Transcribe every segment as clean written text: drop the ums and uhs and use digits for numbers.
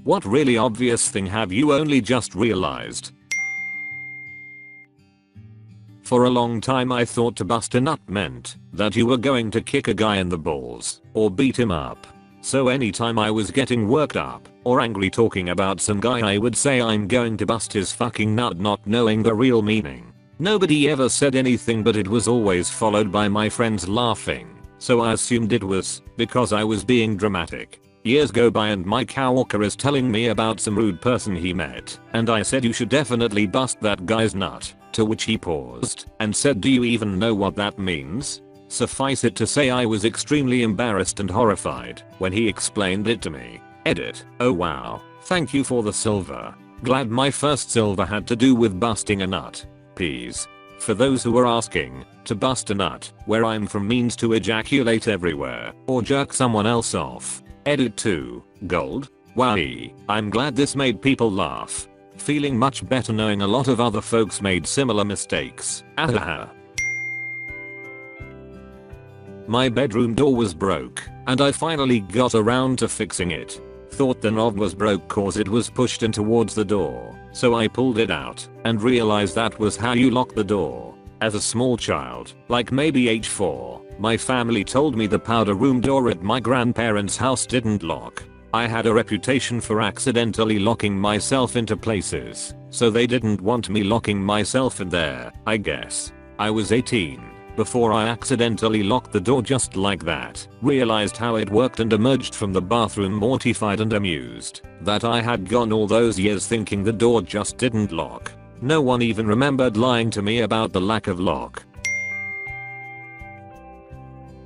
What really obvious thing have you only just realized? For a long time I thought to bust a nut meant that you were going to kick a guy in the balls or beat him up. So anytime I was getting worked up or angry talking about some guy I would say I'm going to bust his fucking nut, not knowing the real meaning. Nobody ever said anything, but it was always followed by my friends laughing, so I assumed it was because I was being dramatic. Years go by and my coworker is telling me about some rude person he met, and I said you should definitely bust that guy's nut, to which he paused and said, do you even know what that means? Suffice it to say I was extremely embarrassed and horrified when he explained it to me. Edit. Oh wow, thank you for the silver. Glad my first silver had to do with busting a nut. Peas. For those who are asking, to bust a nut where I'm from means to ejaculate everywhere or jerk someone else off. Edit 2. Gold. Wowee. I'm glad this made people laugh. Feeling much better knowing a lot of other folks made similar mistakes. Ahaha. My bedroom door was broke, and I finally got around to fixing it. Thought the knob was broke cause it was pushed in towards the door, so I pulled it out and realized that was how you lock the door. As a small child, like maybe age 4, my family told me the powder room door at my grandparents' house didn't lock. I had a reputation for accidentally locking myself into places, so they didn't want me locking myself in there, I guess. I was 18 before I accidentally locked the door just like that, realized how it worked and emerged from the bathroom mortified and amused that I had gone all those years thinking the door just didn't lock. No one even remembered lying to me about the lack of lock.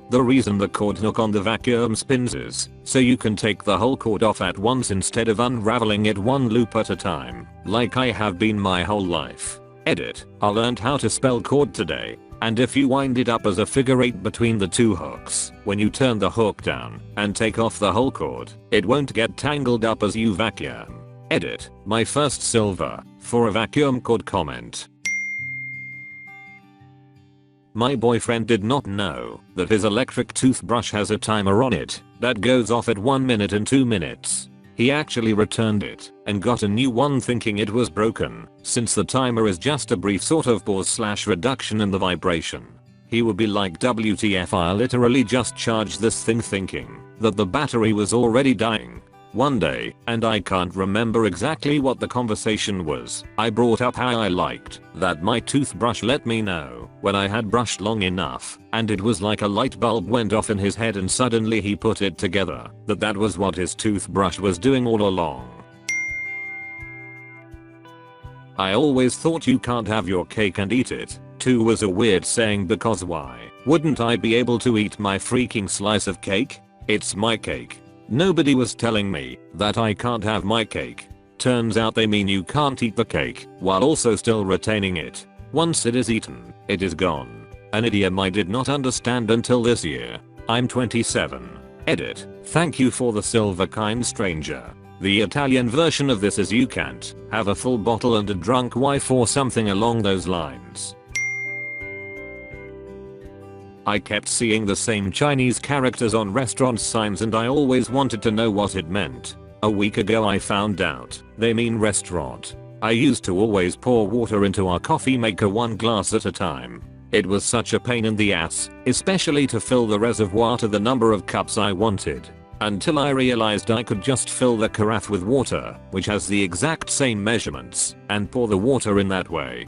The reason the cord hook on the vacuum spins is so you can take the whole cord off at once instead of unraveling it one loop at a time, like I have been my whole life. Edit. I learned how to spell cord today, and if you wind it up as a figure 8 between the two hooks, when you turn the hook down and take off the whole cord, it won't get tangled up as you vacuum. Edit. My first silver for a vacuum cord comment. My boyfriend did not know that his electric toothbrush has a timer on it that goes off at 1 minute and 2 minutes. He actually returned it and got a new one thinking it was broken, since the timer is just a brief sort of pause / reduction in the vibration. He would be like, WTF, I literally just charged this thing thinking that the battery was already dying. One day, and I can't remember exactly what the conversation was, I brought up how I liked that my toothbrush let me know when I had brushed long enough, and it was like a light bulb went off in his head and suddenly he put it together that that was what his toothbrush was doing all along. I always thought you can't have your cake and eat it too was a weird saying because why wouldn't I be able to eat my freaking slice of cake? It's my cake. Nobody was telling me that I can't have my cake. Turns out they mean you can't eat the cake while also still retaining it. Once it is eaten, it is gone. An idiom I did not understand until this year. I'm 27. Edit. Thank you for the silver, kind stranger. The Italian version of this is you can't have a full bottle and a drunk wife or something along those lines. I kept seeing the same Chinese characters on restaurant signs and I always wanted to know what it meant. A week ago I found out they mean restaurant. I used to always pour water into our coffee maker 1 glass at a time. It was such a pain in the ass, especially to fill the reservoir to the number of cups I wanted. Until I realized I could just fill the carafe with water, which has the exact same measurements, and pour the water in that way.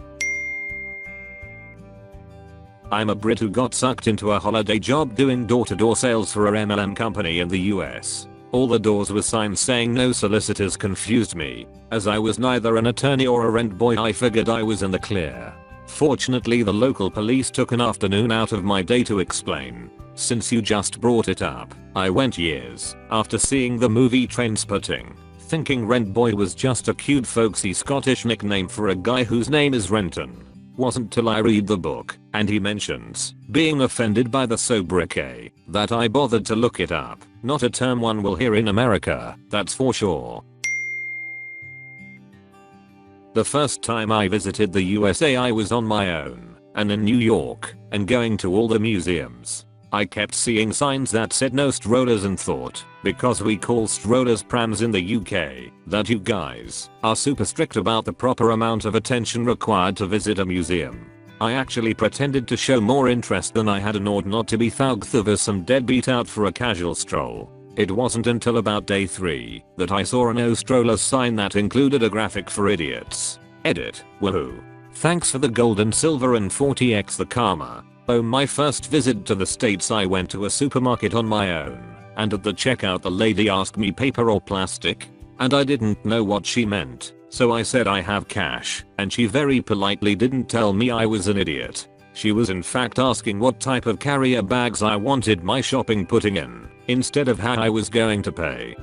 I'm a Brit who got sucked into a holiday job doing door-to-door sales for a MLM company in the US. All the doors were signs saying no solicitors confused me. As I was neither an attorney or a rent boy, I figured I was in the clear. Fortunately, the local police took an afternoon out of my day to explain. Since you just brought it up, I went years after seeing the movie Trainspotting, thinking Rent Boy was just a cute folksy Scottish nickname for a guy whose name is Renton. Wasn't till I read the book, and he mentions being offended by the sobriquet, that I bothered to look it up. Not a term one will hear in America, that's for sure. The first time I visited the USA I was on my own, and in New York, and going to all the museums. I kept seeing signs that said no strollers and thought, because we call strollers prams in the UK, that you guys are super strict about the proper amount of attention required to visit a museum. I actually pretended to show more interest than I had and ought not to be thugged as some deadbeat out for a casual stroll. It wasn't until about day 3 that I saw a no strollers sign that included a graphic for idiots. Edit. Woohoo. Thanks for the gold and silver and 40x the karma. Oh, my first visit to the States, I went to a supermarket on my own, and at the checkout the lady asked me paper or plastic, and I didn't know what she meant, so I said I have cash, and she very politely didn't tell me I was an idiot. She was in fact asking what type of carrier bags I wanted my shopping putting in, instead of how I was going to pay.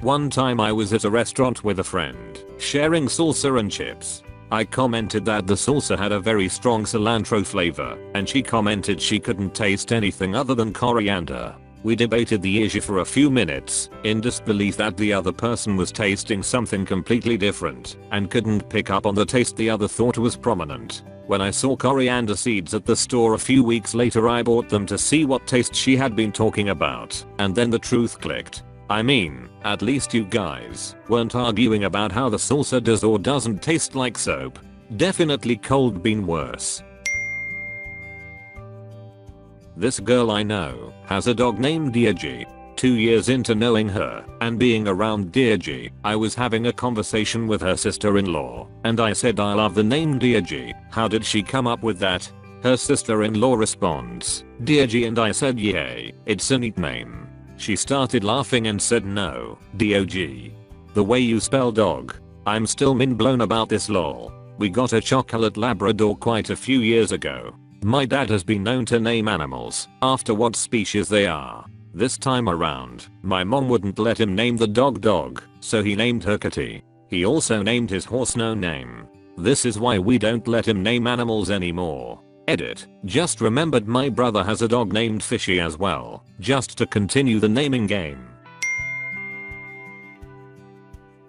One time I was at a restaurant with a friend, sharing salsa and chips. I commented that the salsa had a very strong cilantro flavor, and she commented she couldn't taste anything other than coriander. We debated the issue for a few minutes, in disbelief that the other person was tasting something completely different, and couldn't pick up on the taste the other thought was prominent. When I saw coriander seeds at the store a few weeks later, I bought them to see what taste she had been talking about, and then the truth clicked. I mean, at least you guys weren't arguing about how the salsa does or doesn't taste like soap. Definitely cold bean worse. This girl I know has a dog named Deirdre. 2 years into knowing her and being around Deirdre, I was having a conversation with her sister-in-law, and I said I love the name Deirdre. How did she come up with that? Her sister-in-law responds, Deirdre, and I said yay, it's a neat name. She started laughing and said no, D-O-G. The way you spell dog. I'm still mind blown about this lol. We got a chocolate Labrador quite a few years ago. My dad has been known to name animals after what species they are. This time around, my mom wouldn't let him name the dog, so he named her Kitty. He also named his horse no name. This is why we don't let him name animals anymore. Edit. Just remembered my brother has a dog named Fishy as well, just to continue the naming game.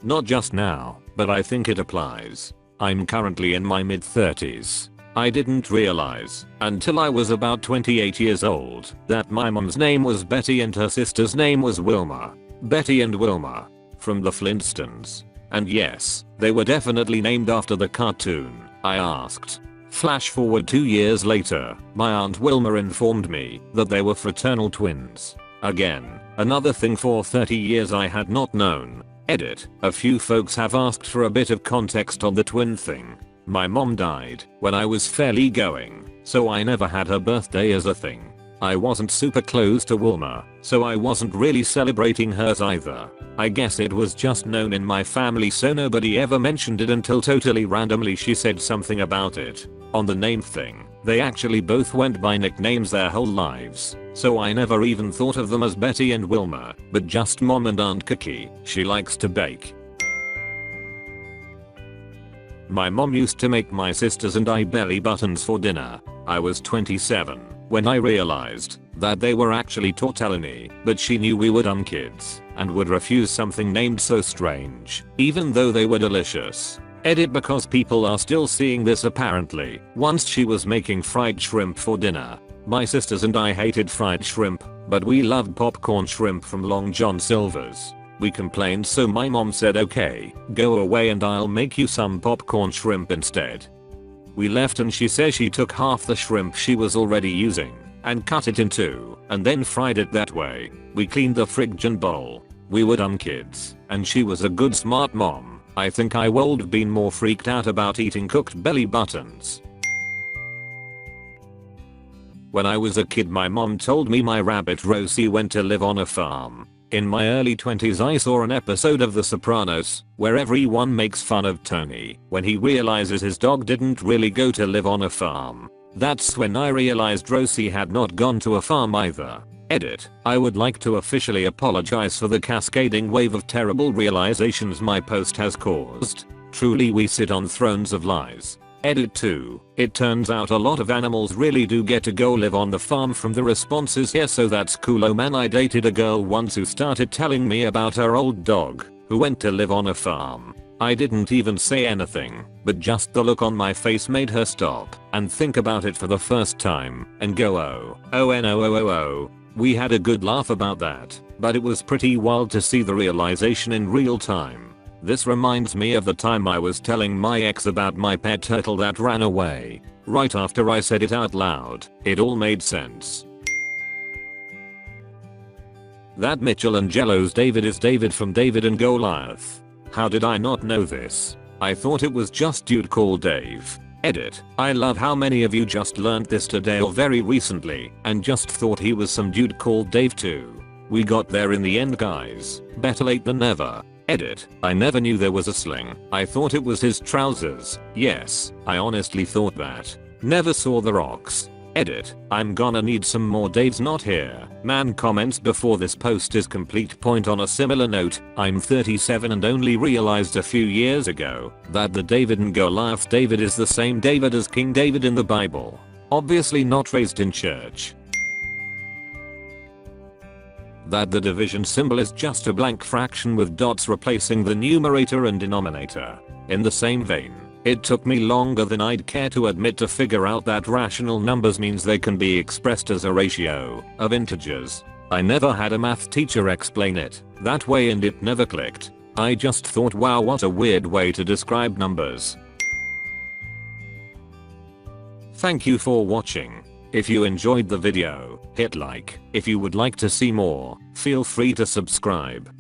Not just now, but I think it applies. I'm currently in my mid-30s. I didn't realize, until I was about 28 years old, that my mom's name was Betty and her sister's name was Wilma. Betty and Wilma. From the Flintstones. And yes, they were definitely named after the cartoon. I asked. Flash forward 2 years later, my aunt Wilma informed me that they were fraternal twins. Again, another thing for 30 years I had not known. Edit. A few folks have asked for a bit of context on the twin thing. My mom died when I was fairly going, so I never had her birthday as a thing. I wasn't super close to Wilma, so I wasn't really celebrating hers either. I guess it was just known in my family, so nobody ever mentioned it until totally randomly she said something about it. On the name thing, they actually both went by nicknames their whole lives, so I never even thought of them as Betty and Wilma, but just Mom and Aunt Cookie. She likes to bake. My mom used to make my sisters and I belly buttons for dinner. I was 27 when I realized that they were actually tortellini, but she knew we were dumb kids and would refuse something named so strange, even though they were delicious. Edit. Because people are still seeing this apparently. Once she was making fried shrimp for dinner. My sisters and I hated fried shrimp, but we loved popcorn shrimp from Long John Silver's. We complained, so my mom said okay, go away and I'll make you some popcorn shrimp instead. We left and she says she took half the shrimp she was already using and cut it in two and then fried it that way. We cleaned the friggin' bowl. We were dumb kids and she was a good smart mom. I think I would have been more freaked out about eating cooked belly buttons. When I was a kid, my mom told me my rabbit Rosie went to live on a farm. In my early 20s I saw an episode of The Sopranos where everyone makes fun of Tony when he realizes his dog didn't really go to live on a farm. That's when I realized Rosie had not gone to a farm either. Edit. I would like to officially apologize for the cascading wave of terrible realizations my post has caused. Truly we sit on thrones of lies. Edit 2. It turns out a lot of animals really do get to go live on the farm from the responses here, so that's cool. Oh man, I dated a girl once who started telling me about her old dog who went to live on a farm. I didn't even say anything, but just the look on my face made her stop and think about it for the first time and go oh. We had a good laugh about that, but it was pretty wild to see the realization in real time. This reminds me of the time I was telling my ex about my pet turtle that ran away. Right after I said it out loud, it all made sense. That Michelangelo's David is David from David and Goliath. How did I not know this? I thought it was just dude called Dave. Edit. I love how many of you just learned this today or very recently and just thought he was some dude called Dave too. We got there in the end, guys. Better late than never. Edit. I never knew there was a sling. I thought it was his trousers. Yes, I honestly thought that. Never saw the rocks. Edit. I'm gonna need some more Daves not here. Man comments before this post is complete. Point on a similar note, I'm 37 and only realized a few years ago that the David and Goliath David is the same David as King David in the Bible. Obviously not raised in church. That the division symbol is just a blank fraction with dots replacing the numerator and denominator. In the same vein, it took me longer than I'd care to admit to figure out that rational numbers means they can be expressed as a ratio of integers. I never had a math teacher explain it that way and it never clicked. I just thought, wow, what a weird way to describe numbers. Thank you for watching. If you enjoyed the video, hit like. If you would like to see more, feel free to subscribe.